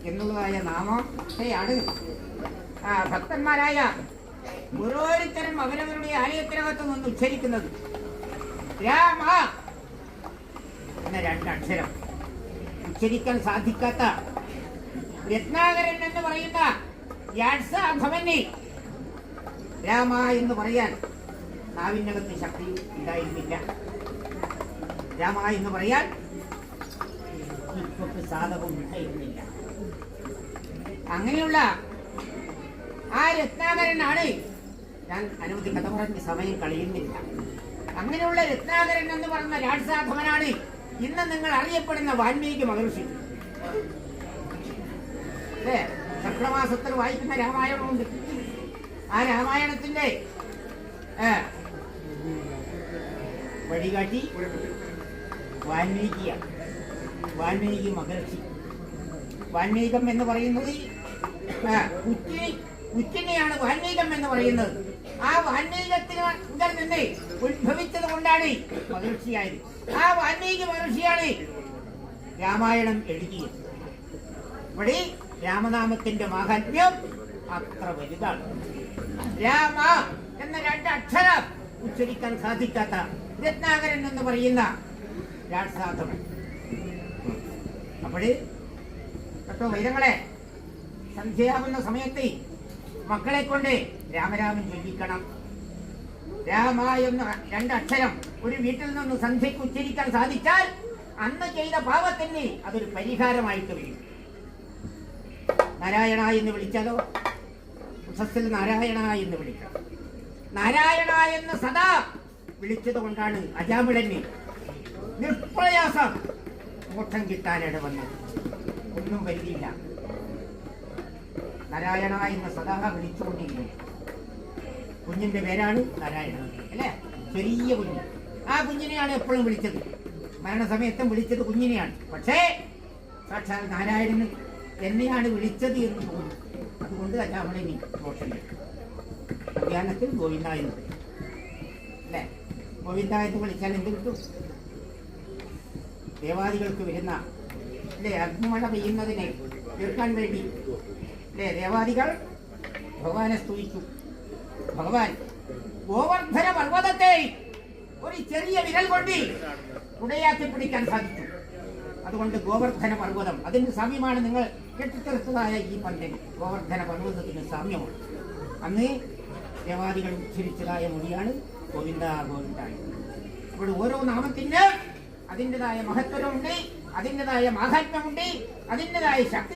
എന്നുള്ളതായ നാമത്തെയാണ് ഭക്തന്മാരായ ഓരോരുത്തരും അവരവരുടെ ആലയത്തിനകത്ത് നിന്ന് ഉച്ചരിക്കുന്നത്. രാമ എന്ന രണ്ടക്ഷരം ഉച്ചരിക്കാൻ സാധിക്കാത്ത രത്നാകരൻ എന്ന് പറയുന്ന യാത്സാധവന് രാമ എന്ന് പറയാൻ നാവിനകത്ത് ശക്തി ഉണ്ടായിരുന്നില്ല. രാമ എന്ന് പറയാൻ ഇപ്പൊക്കെ സാധകം ഉണ്ടായിരുന്നില്ല. അങ്ങനെയുള്ള ആ രത്നാകരനാണ്, ഞാൻ അനവധി കഥ പറഞ്ഞ് സമയം കളയുന്നില്ല, അങ്ങനെയുള്ള രത്നാകരൻ എന്ന് പറയുന്ന രാജസാധവനാണ് ഇന്ന് നിങ്ങൾ അറിയപ്പെടുന്ന വാൽമീകി മഹർഷി. അല്ലേ? ശക്രമാസത്തിൽ വായിക്കുന്ന രാമായണമുണ്ട്. ആ രാമായണത്തിന്റെ വഴികാട്ടി വാൽമീകിയാണ്, വാൽമീകി മഹർഷി. വാൽമീകം എന്ന് പറയുന്നത് ഉച്ചിനെയാണ് വാൽമീകം എന്ന് പറയുന്നത്. ആ വാൽമീകത്തിന് നിന്ന് ഉത്ഭവിച്ചത് കൊണ്ടാണ് മഹർഷിയായത്. ആ വാൽമീകി മഹർഷിയാണ് രാമായണം എഴുതിയത്. ഇവിടെ രാമനാമത്തിന്റെ മാഹാത്മ്യം അത്ര വലുതാണ്. രാമ എന്ന രണ്ടക്ഷരം ഉച്ചരിക്കാൻ സാധിക്കാത്ത രത്നാകരൻ എന്ന് പറയുന്ന രാജസാധവൻ. അപ്പോഴ് കേട്ടോ വൈരങ്ങളെ, സന്ധ്യയാവുന്ന സമയത്ത് മക്കളെ കൊണ്ട് രാമരാമൻ ചൊല്ലിക്കണം. രാമ എന്ന രണ്ടക്ഷരം ഒരു വീട്ടിൽ നിന്ന് സന്ധ്യയ്ക്ക് ഉച്ചരിക്കാൻ സാധിച്ചാൽ അന്ന് ചെയ്ത പാപത്തിന് അതൊരു പരിഹാരമായിട്ട് വരും. നാരായണ എന്ന് വിളിച്ചാലോ, ഉഷസ്സിൽ നാരായണ എന്ന് വിളിക്കണം. നാരായണ എന്ന് സദാ വിളിച്ചത് കൊണ്ടാണ് അജാമിളന് നിഷ്പ്രയാസം മോക്ഷം കിട്ടാനിട വന്നത്. ഒന്നും വരുന്നില്ല. നാരായണ എന്ന് സദാ വിളിച്ചുകൊണ്ടിരിക്കുന്നു. കുഞ്ഞിന്റെ പേരാണ് നാരായണ, അല്ലേ? ചെറിയ കുഞ്ഞ്. ആ കുഞ്ഞിനെയാണ് എപ്പോഴും വിളിച്ചത്. മരണസമയത്തും വിളിച്ചത് കുഞ്ഞിനെയാണ്. പക്ഷേ സാക്ഷാൽ നാരായണന് എന്നെയാണ് വിളിച്ചത് എന്ന് തോന്നുന്നു. അതുകൊണ്ട് അജാമിളനി മോക്ഷം കിട്ടും. അധ്യാനത്തിൽ ഗോവിന്ദ എന്ന് പറയും, അല്ലേ? ഗോവിന്ദ എന്ന് വിളിച്ചാൽ എന്ത് കിട്ടും? ദേവാദികൾക്ക് വരുന്ന, അല്ലേ, അഗ്നിമഴ പെയ്യുന്നതിനെ തീർക്കാൻ വേണ്ടി, അല്ലേ, ദേവാദികൾ ഭഗവാനെ സ്തുതിച്ചു. ഭഗവാൻ ഗോവർദ്ധന പർവ്വതത്തെ ഒരു ചെറിയ വിരൽ കൊണ്ട് ഉടയാക്കി പിടിക്കാൻ സാധിച്ചു. അതുകൊണ്ട് ഗോവർദ്ധന പർവ്വതം അതിന് സാമ്യമാണ്. നിങ്ങൾ കെട്ടിത്തീർത്തതായ ഈ പന്തന് ഗോവർദ്ധന പർവ്വതത്തിന് സാമ്യമാണ്. അന്ന് ദേവാദികൾ ഉച്ചരിച്ചതായ മൊഴിയാണ് ഗോവിന്ദ ഗോവിന്ദ. ഇവിടെ ഓരോ നാമത്തിന് അതിൻ്റെതായ മഹത്വമുണ്ട്, അതിൻ്റെതായ മാഹാത്മ്യമുണ്ട്, അതിൻ്റെതായ ശക്തി.